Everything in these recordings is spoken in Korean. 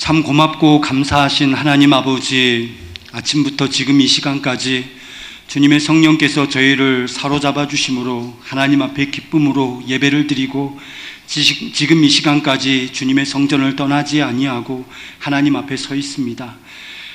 참 고맙고 감사하신 하나님 아버지, 아침부터 지금 이 시간까지 주님의 성령께서 저희를 사로잡아 주심으로 하나님 앞에 기쁨으로 예배를 드리고 지금 이 시간까지 주님의 성전을 떠나지 아니하고 하나님 앞에 서 있습니다.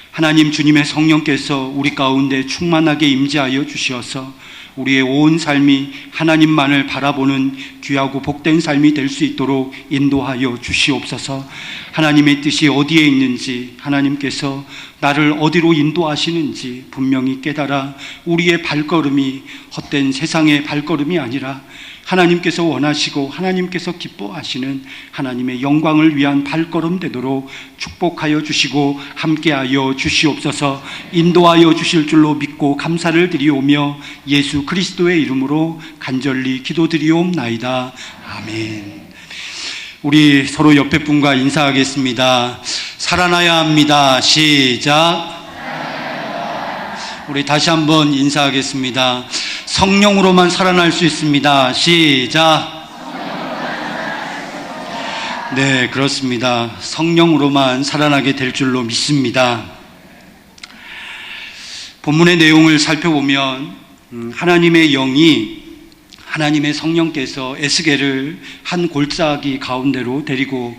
하나님, 주님의 성령께서 우리 가운데 충만하게 임재하여 주시어서 우리의 온 삶이 하나님만을 바라보는 귀하고 복된 삶이 될 수 있도록 인도하여 주시옵소서. 하나님의 뜻이 어디에 있는지, 하나님께서 나를 어디로 인도하시는지 분명히 깨달아 우리의 발걸음이 헛된 세상의 발걸음이 아니라 하나님께서 원하시고 하나님께서 기뻐하시는 하나님의 영광을 위한 발걸음 되도록 축복하여 주시고 함께하여 주시옵소서. 인도하여 주실 줄로 믿고 감사를 드리오며 예수 그리스도의 이름으로 간절히 기도드리옵나이다. 아멘. 우리 서로 옆에 분과 인사하겠습니다. 살아나야 합니다. 시작. 우리 다시 한번 인사하겠습니다. 성령으로만 살아날 수 있습니다. 시작. 네, 그렇습니다. 성령으로만 살아나게 될 줄로 믿습니다. 본문의 내용을 살펴보면 하나님의 영이, 하나님의 성령께서 에스겔을 한 골짜기 가운데로 데리고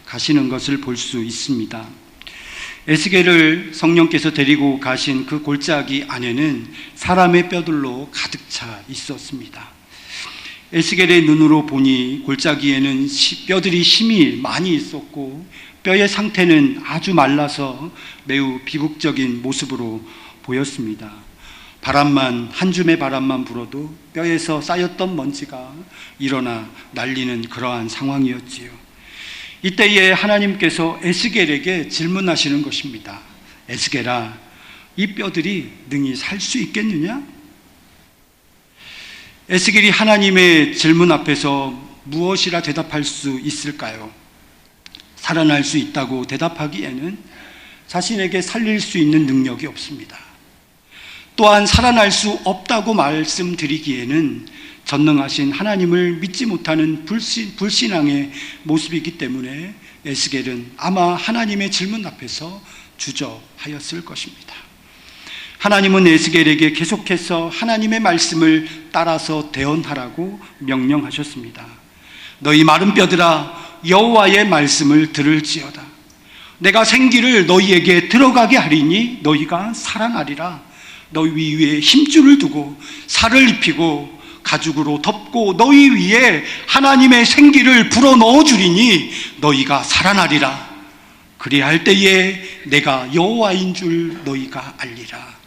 가시는 것을 볼 수 있습니다. 에스겔을 성령께서 데리고 가신 그 골짜기 안에는 사람의 뼈들로 가득 차 있었습니다. 에스겔의 눈으로 보니 골짜기에는 뼈들이 심히 많이 있었고 뼈의 상태는 아주 말라서 매우 비극적인 모습으로 보였습니다. 한 줌의 바람만 불어도 뼈에서 쌓였던 먼지가 일어나 날리는 그러한 상황이었지요. 이때에 하나님께서 에스겔에게 질문하시는 것입니다. 에스겔아, 이 뼈들이 능히 살 수 있겠느냐? 에스겔이 하나님의 질문 앞에서 무엇이라 대답할 수 있을까요? 살아날 수 있다고 대답하기에는 자신에게 살릴 수 있는 능력이 없습니다. 또한 살아날 수 없다고 말씀드리기에는 전능하신 하나님을 믿지 못하는 불신앙의 모습이기 때문에 에스겔은 아마 하나님의 질문 앞에서 주저하였을 것입니다. 하나님은 에스겔에게 계속해서 하나님의 말씀을 따라서 대언하라고 명령하셨습니다. 너희 마른 뼈들아, 여호와의 말씀을 들을지어다. 내가 생기를 너희에게 들어가게 하리니 너희가 살아나리라. 너희 위에 힘줄을 두고 살을 입히고 가죽으로 덮고 너희 위에 하나님의 생기를 불어넣어 주리니 너희가 살아나리라. 그리할 때에 내가 여호와인 줄 너희가 알리라.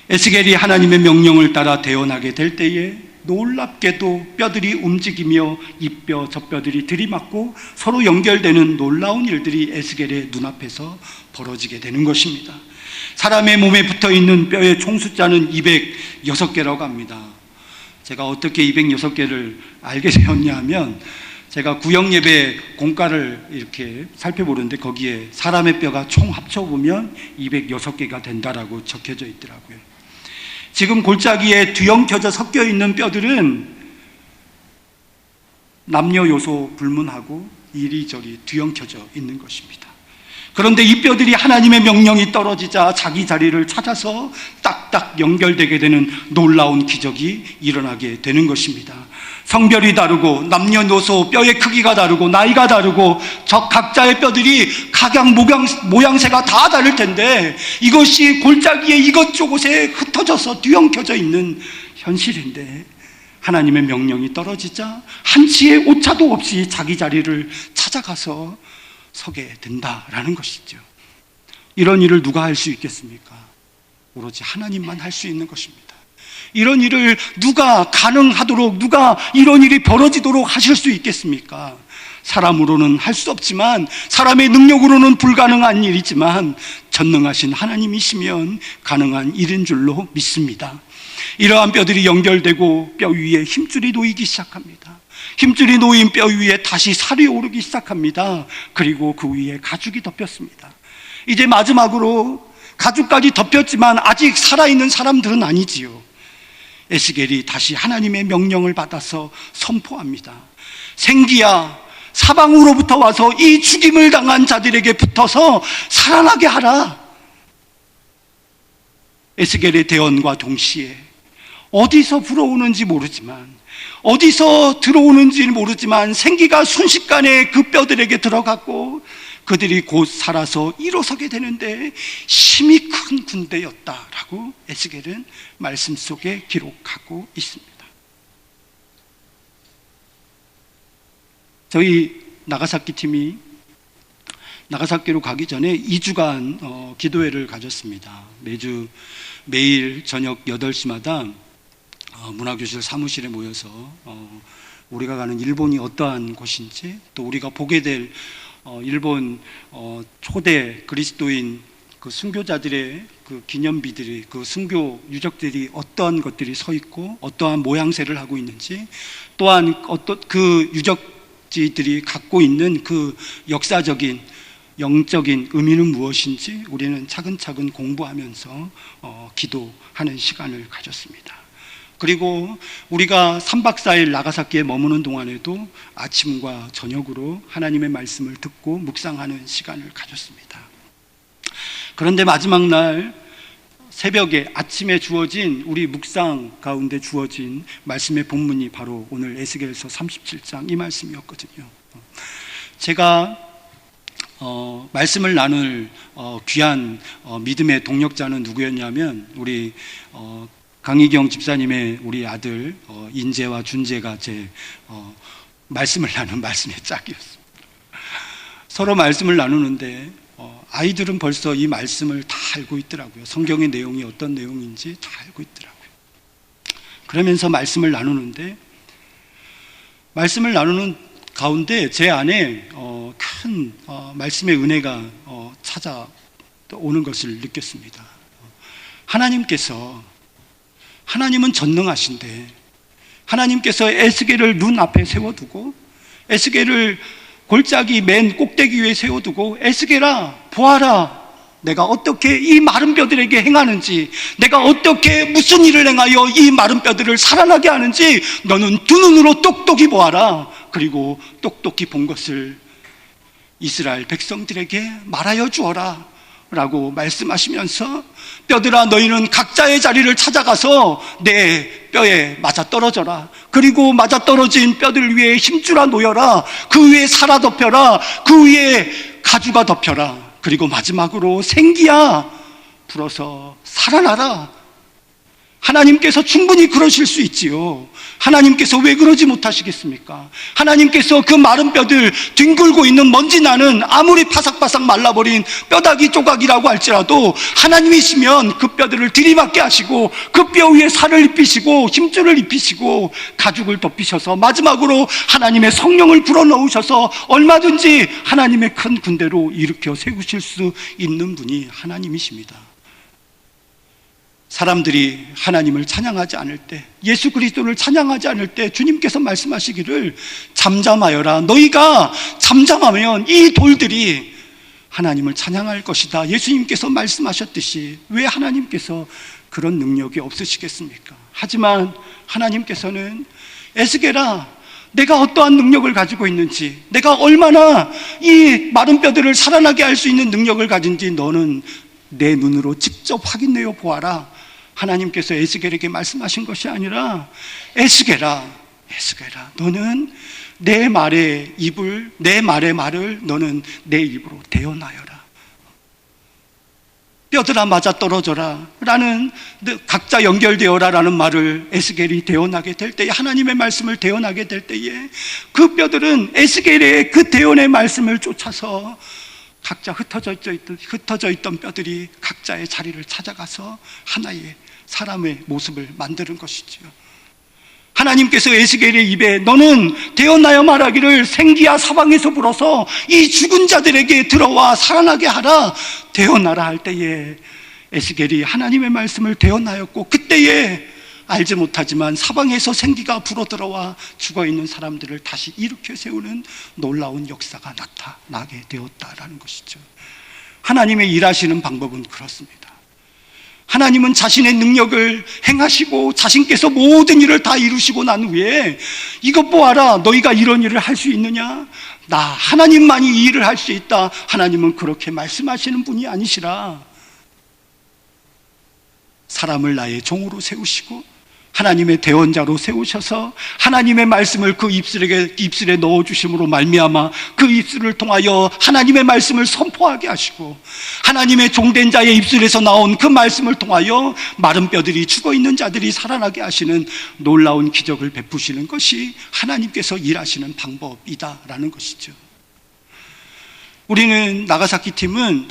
에스겔이 하나님의 명령을 따라 대언하게 될 때에 놀랍게도 뼈들이 움직이며 이 뼈 저 뼈들이 들이맞고 서로 연결되는 놀라운 일들이 에스겔의 눈앞에서 벌어지게 되는 것입니다. 사람의 몸에 붙어있는 뼈의 총 숫자는 206개라고 합니다. 제가 어떻게 206개를 알게 되었냐 하면 제가 구역예배 공과를 이렇게 살펴보는데 거기에 사람의 뼈가 총 합쳐보면 206개가 된다라고 적혀져 있더라고요. 지금 골짜기에 뒤엉켜져 섞여 있는 뼈들은 남녀 요소 불문하고 이리저리 뒤엉켜져 있는 것입니다. 그런데 이 뼈들이 하나님의 명령이 떨어지자 자기 자리를 찾아서 딱딱 연결되게 되는 놀라운 기적이 일어나게 되는 것입니다. 성별이 다르고 남녀노소 뼈의 크기가 다르고 나이가 다르고 저 각자의 뼈들이 각양 모양새가 다 다를 텐데 이것이 골짜기에 이것저것에 흩어져서 뒤엉켜져 있는 현실인데 하나님의 명령이 떨어지자 한치의 오차도 없이 자기 자리를 찾아가서 서게 된다라는 것이죠. 이런 일을 누가 할 수 있겠습니까? 오로지 하나님만 할 수 있는 것입니다. 이런 일을 누가 가능하도록, 누가 이런 일이 벌어지도록 하실 수 있겠습니까? 사람으로는 할 수 없지만, 사람의 능력으로는 불가능한 일이지만 전능하신 하나님이시면 가능한 일인 줄로 믿습니다. 이러한 뼈들이 연결되고 뼈 위에 힘줄이 놓이기 시작합니다. 힘줄이 놓인 뼈 위에 다시 살이 오르기 시작합니다. 그리고 그 위에 가죽이 덮였습니다. 이제 마지막으로 가죽까지 덮였지만 아직 살아있는 사람들은 아니지요. 에스겔이 다시 하나님의 명령을 받아서 선포합니다. 생기야, 사방으로부터 와서 이 죽임을 당한 자들에게 붙어서 살아나게 하라. 에스겔의 대언과 동시에 어디서 불어오는지 모르지만, 어디서 들어오는지 모르지만 생기가 순식간에 그 뼈들에게 들어갔고 그들이 곧 살아서 일어서게 되는데 힘이 큰 군대였다라고 에스겔은 말씀 속에 기록하고 있습니다. 저희 나가사키 팀이 나가사키로 가기 전에 2주간 기도회를 가졌습니다. 매일 저녁 8시마다 문화교실 사무실에 모여서 우리가 가는 일본이 어떠한 곳인지, 또 우리가 보게 될 일본 초대 그리스도인 그 순교자들의 그 기념비들이, 그 순교 유적들이 어떠한 것들이 서 있고 어떠한 모양새를 하고 있는지, 또한 어떤 그 유적지들이 갖고 있는 그 역사적인 영적인 의미는 무엇인지 우리는 차근차근 공부하면서 기도하는 시간을 가졌습니다. 그리고 우리가 3박 4일 나가사키에 머무는 동안에도 아침과 저녁으로 하나님의 말씀을 듣고 묵상하는 시간을 가졌습니다. 그런데 마지막 날 새벽에 아침에 주어진, 우리 묵상 가운데 주어진 말씀의 본문이 바로 오늘 에스겔서 37장 이 말씀이었거든요. 제가 말씀을 나눌 귀한 믿음의 동력자는 누구였냐면 우리 강희경 집사님의 우리 아들 인재와 준재가 제 말씀을 나눈 말씀의 짝이었습니다. 서로 말씀을 나누는데 아이들은 벌써 이 말씀을 다 알고 있더라고요. 성경의 내용이 어떤 내용인지 다 알고 있더라고요. 그러면서 말씀을 나누는데, 말씀을 나누는 가운데 제 안에 큰 말씀의 은혜가 찾아오는 것을 느꼈습니다. 하나님은 전능하신데 하나님께서 에스겔을 눈앞에 세워두고, 에스겔을 골짜기 맨 꼭대기 위에 세워두고, 에스겔아 보아라, 내가 어떻게 이 마른 뼈들에게 행하는지, 내가 어떻게 무슨 일을 행하여 이 마른 뼈들을 살아나게 하는지 너는 두 눈으로 똑똑히 보아라. 그리고 똑똑히 본 것을 이스라엘 백성들에게 말하여 주어라 라고 말씀하시면서, 뼈들아 너희는 각자의 자리를 찾아가서 내 뼈에 맞아떨어져라. 그리고 맞아떨어진 뼈들 위에 힘주라 놓여라. 그 위에 살아 덮여라. 그 위에 가죽아 덮여라. 그리고 마지막으로 생기야 불어서 살아나라. 하나님께서 충분히 그러실 수 있지요. 하나님께서 왜 그러지 못하시겠습니까? 하나님께서 그 마른 뼈들, 뒹굴고 있는 먼지 나는 아무리 바삭바삭 말라버린 뼈다귀 조각이라고 할지라도 하나님이시면 그 뼈들을 들이받게 하시고 그 뼈 위에 살을 입히시고 힘줄을 입히시고 가죽을 덮이셔서 마지막으로 하나님의 성령을 불어넣으셔서 얼마든지 하나님의 큰 군대로 일으켜 세우실 수 있는 분이 하나님이십니다. 사람들이 하나님을 찬양하지 않을 때, 예수 그리스도를 찬양하지 않을 때 주님께서 말씀하시기를 잠잠하여라. 너희가 잠잠하면 이 돌들이 하나님을 찬양할 것이다. 예수님께서 말씀하셨듯이 왜 하나님께서 그런 능력이 없으시겠습니까? 하지만 하나님께서는 에스겔아, 내가 어떠한 능력을 가지고 있는지, 내가 얼마나 이 마른 뼈들을 살아나게 할 수 있는 능력을 가진지 너는 내 눈으로 직접 확인내어 보아라. 하나님께서 에스겔에게 말씀하신 것이 아니라, 에스겔아 너는 내 말의 말을 너는 내 입으로 대어나여라. 뼈들아 맞아떨어져라 라는, 각자 연결되어라 라는 말을 에스겔이 대어나게 될 때에, 하나님의 말씀을 대어나게 될 때에 그 뼈들은 에스겔의 그 대언의 말씀을 쫓아서 각자 흩어져 있던 뼈들이 각자의 자리를 찾아가서 하나의 사람의 모습을 만드는 것이지요. 하나님께서 에스겔의 입에 너는 대언하여 말하기를 생기야 사방에서 불어서 이 죽은 자들에게 들어와 살아나게 하라 대언하라 할 때에 에스겔이 하나님의 말씀을 대언하였고, 그때에 알지 못하지만 사방에서 생기가 불어들어와 죽어있는 사람들을 다시 일으켜 세우는 놀라운 역사가 나타나게 되었다라는 것이죠. 하나님의 일하시는 방법은 그렇습니다. 하나님은 자신의 능력을 행하시고 자신께서 모든 일을 다 이루시고 난 후에 이것 보아라, 너희가 이런 일을 할 수 있느냐? 나 하나님만이 이 일을 할 수 있다. 하나님은 그렇게 말씀하시는 분이 아니시라. 사람을 나의 종으로 세우시고 하나님의 대언자로 세우셔서 하나님의 말씀을 그 입술에 넣어주심으로 말미암아 그 입술을 통하여 하나님의 말씀을 선포하게 하시고 하나님의 종된 자의 입술에서 나온 그 말씀을 통하여 마른 뼈들이 죽어있는 자들이 살아나게 하시는 놀라운 기적을 베푸시는 것이 하나님께서 일하시는 방법이다라는 것이죠. 우리는 나가사키 팀은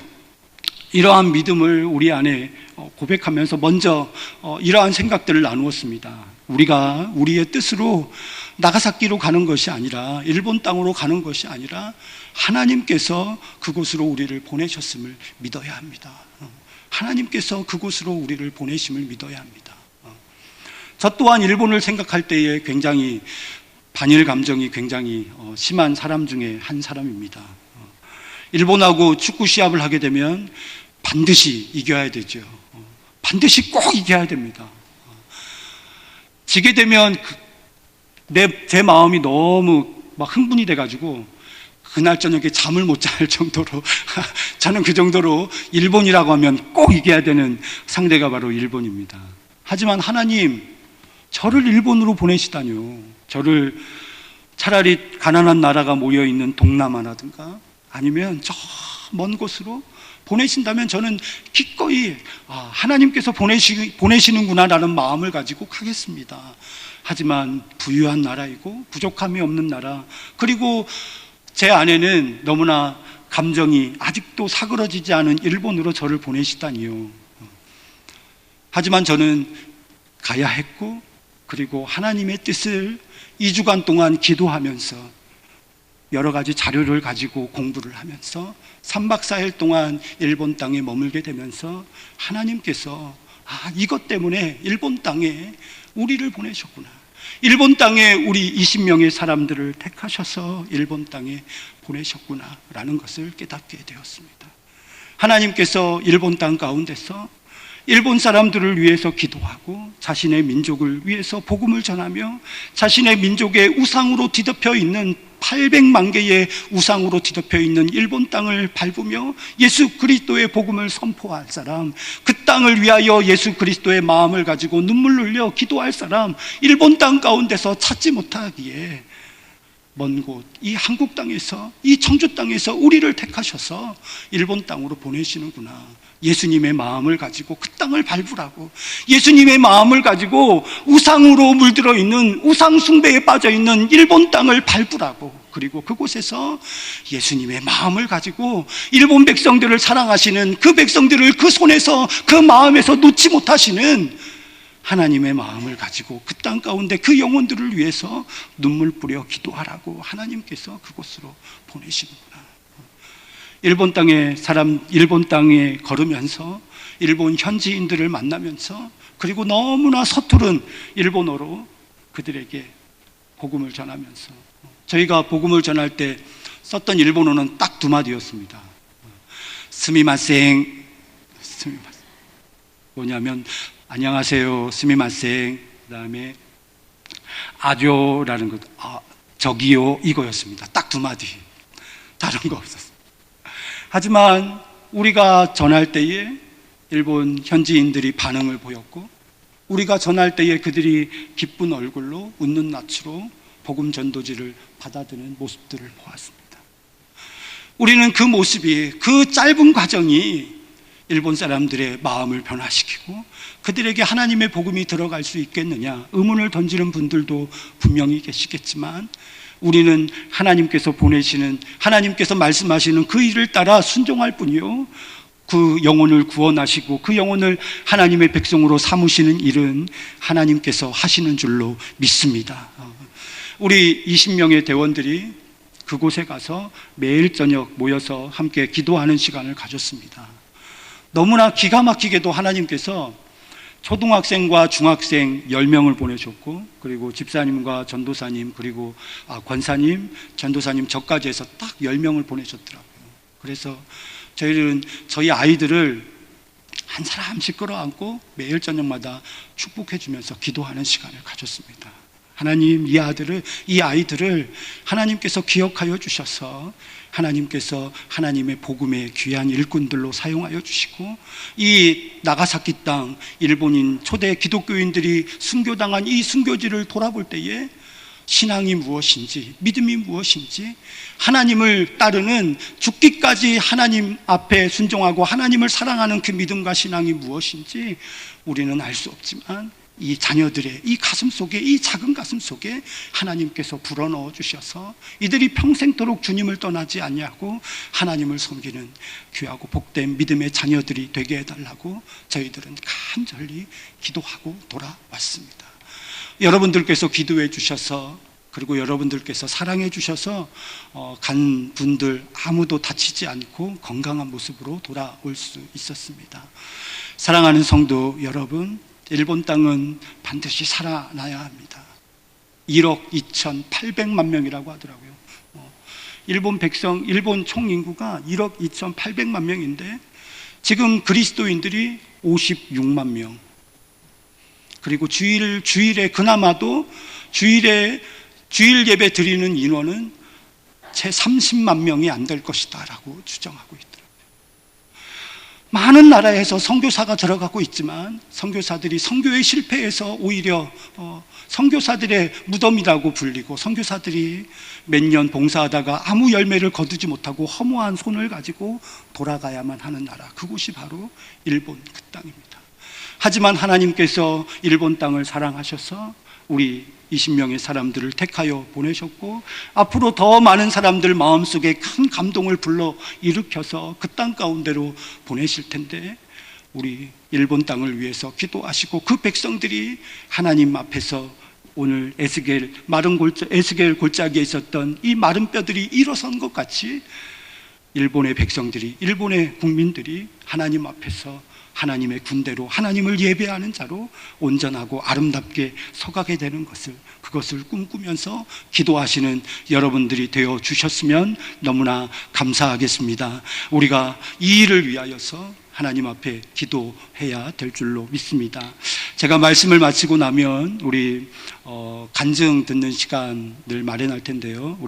이러한 믿음을 우리 안에 고백하면서 먼저 이러한 생각들을 나누었습니다. 우리가 우리의 뜻으로 나가사키로 가는 것이 아니라, 일본 땅으로 가는 것이 아니라 하나님께서 그곳으로 우리를 보내셨음을 믿어야 합니다. 하나님께서 그곳으로 우리를 보내심을 믿어야 합니다. 저 또한 일본을 생각할 때에 굉장히 반일 감정이 굉장히 심한 사람 중에 한 사람입니다. 일본하고 축구 시합을 하게 되면 반드시 이겨야 되죠. 반드시 꼭 이겨야 됩니다. 지게 되면 제 마음이 너무 막 흥분이 돼가지고 그날 저녁에 잠을 못 잘 정도로 저는 그 정도로 일본이라고 하면 꼭 이겨야 되는 상대가 바로 일본입니다. 하지만 하나님, 저를 일본으로 보내시다뇨. 저를 차라리 가난한 나라가 모여있는 동남아라든가 아니면 저 먼 곳으로 보내신다면 저는 기꺼이 하나님께서 보내시는구나라는 마음을 가지고 가겠습니다. 하지만 부유한 나라이고 부족함이 없는 나라, 그리고 제 안에는 너무나 감정이 아직도 사그러지지 않은 일본으로 저를 보내시다니요. 하지만 저는 가야 했고, 그리고 하나님의 뜻을 2주간 동안 기도하면서 여러 가지 자료를 가지고 공부를 하면서 3박 4일 동안 일본 땅에 머물게 되면서 하나님께서 이것 때문에 일본 땅에 우리를 보내셨구나, 일본 땅에 우리 20명의 사람들을 택하셔서 일본 땅에 보내셨구나 라는 것을 깨닫게 되었습니다. 하나님께서 일본 땅 가운데서 일본 사람들을 위해서 기도하고 자신의 민족을 위해서 복음을 전하며 자신의 민족의 우상으로 뒤덮여 있는 800만 개의 우상으로 뒤덮여 있는 일본 땅을 밟으며 예수 그리스도의 복음을 선포할 사람, 그 땅을 위하여 예수 그리스도의 마음을 가지고 눈물 흘려 기도할 사람, 일본 땅 가운데서 찾지 못하기에 먼 곳, 이 한국 땅에서, 이 청주 땅에서 우리를 택하셔서 일본 땅으로 보내시는구나. 예수님의 마음을 가지고 그 땅을 밟으라고, 예수님의 마음을 가지고 우상으로 물들어 있는, 우상 숭배에 빠져 있는 일본 땅을 밟으라고, 그리고 그곳에서 예수님의 마음을 가지고 일본 백성들을 사랑하시는 그 백성들을 그 손에서, 그 마음에서 놓지 못하시는 하나님의 마음을 가지고 그 땅 가운데 그 영혼들을 위해서 눈물 뿌려 기도하라고 하나님께서 그곳으로 보내시는구나. 일본 땅에 걸으면서 일본 현지인들을 만나면서, 그리고 너무나 서투른 일본어로 그들에게 복음을 전하면서, 저희가 복음을 전할 때 썼던 일본어는 딱 2마디였습니다. 스미마생. 뭐냐면 안녕하세요, 스미마생. 그 다음에 아조라는 것, 저기요, 이거였습니다. 딱 2마디, 다른 거 없었어요. 하지만 우리가 전할 때에 일본 현지인들이 반응을 보였고, 우리가 전할 때에 그들이 기쁜 얼굴로 웃는 낯으로 복음 전도지를 받아드는 모습들을 보았습니다. 우리는 그 모습이, 그 짧은 과정이 일본 사람들의 마음을 변화시키고 그들에게 하나님의 복음이 들어갈 수 있겠느냐 의문을 던지는 분들도 분명히 계시겠지만, 우리는 하나님께서 보내시는, 하나님께서 말씀하시는 그 일을 따라 순종할 뿐이요, 그 영혼을 구원하시고 그 영혼을 하나님의 백성으로 삼으시는 일은 하나님께서 하시는 줄로 믿습니다. 우리 20명의 대원들이 그곳에 가서 매일 저녁 모여서 함께 기도하는 시간을 가졌습니다. 너무나 기가 막히게도 하나님께서 초등학생과 중학생 10명을 보내셨고, 그리고 집사님과 전도사님, 그리고 권사님, 전도사님, 저까지 해서 딱 10명을 보내셨더라고요. 그래서 저희 아이들을 한 사람씩 끌어안고 매일 저녁마다 축복해 주면서 기도하는 시간을 가졌습니다. 하나님, 이 아이들을 하나님께서 기억하여 주셔서 하나님께서 하나님의 복음의 귀한 일꾼들로 사용하여 주시고, 이 나가사키 땅 일본인 초대 기독교인들이 순교당한 이 순교지를 돌아볼 때에 신앙이 무엇인지, 믿음이 무엇인지, 하나님을 따르는 죽기까지 하나님 앞에 순종하고 하나님을 사랑하는 그 믿음과 신앙이 무엇인지 우리는 알 수 없지만, 이 자녀들의 이 가슴 속에, 이 작은 가슴 속에 하나님께서 불어넣어 주셔서 이들이 평생토록 주님을 떠나지 아니하고 하나님을 섬기는 귀하고 복된 믿음의 자녀들이 되게 해달라고 저희들은 간절히 기도하고 돌아왔습니다. 여러분들께서 기도해 주셔서, 그리고 여러분들께서 사랑해 주셔서 간 분들 아무도 다치지 않고 건강한 모습으로 돌아올 수 있었습니다. 사랑하는 성도 여러분, 일본 땅은 반드시 살아나야 합니다. 1억 2,800만 명이라고 하더라고요. 일본 총 인구가 1억 2,800만 명인데 지금 그리스도인들이 56만 명. 그리고 주일에 그나마도 주일 예배 드리는 인원은 채 30만 명이 안 될 것이다 라고 추정하고 있더라고요. 많은 나라에서 선교사가 들어가고 있지만 선교사들이 선교에 실패해서 오히려 선교사들의 무덤이라고 불리고, 선교사들이 몇 년 봉사하다가 아무 열매를 거두지 못하고 허무한 손을 가지고 돌아가야만 하는 나라, 그곳이 바로 일본 그 땅입니다. 하지만 하나님께서 일본 땅을 사랑하셔서 우리 20명의 사람들을 택하여 보내셨고, 앞으로 더 많은 사람들 마음속에 큰 감동을 불러 일으켜서 그 땅 가운데로 보내실 텐데, 우리 일본 땅을 위해서 기도하시고 그 백성들이 하나님 앞에서 오늘 에스겔 골짜기에 있었던 이 마른 뼈들이 일어선 것 같이 일본의 백성들이, 일본의 국민들이 하나님 앞에서 하나님의 군대로, 하나님을 예배하는 자로 온전하고 아름답게 서가게 되는 그것을 꿈꾸면서 기도하시는 여러분들이 되어 주셨으면 너무나 감사하겠습니다. 우리가 이 일을 위하여서 하나님 앞에 기도해야 될 줄로 믿습니다. 제가 말씀을 마치고 나면 우리 간증 듣는 시간을 마련할 텐데요.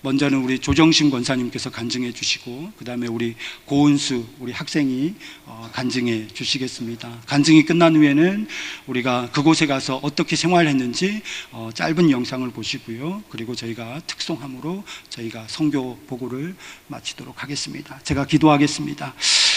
먼저는 우리 조정신 권사님께서 간증해 주시고, 그 다음에 우리 고은수 우리 학생이 간증해 주시겠습니다. 간증이 끝난 후에는 우리가 그곳에 가서 어떻게 생활했는지 짧은 영상을 보시고요. 그리고 저희가 특송함으로 저희가 선교 보고를 마치도록 하겠습니다. 제가 기도하겠습니다.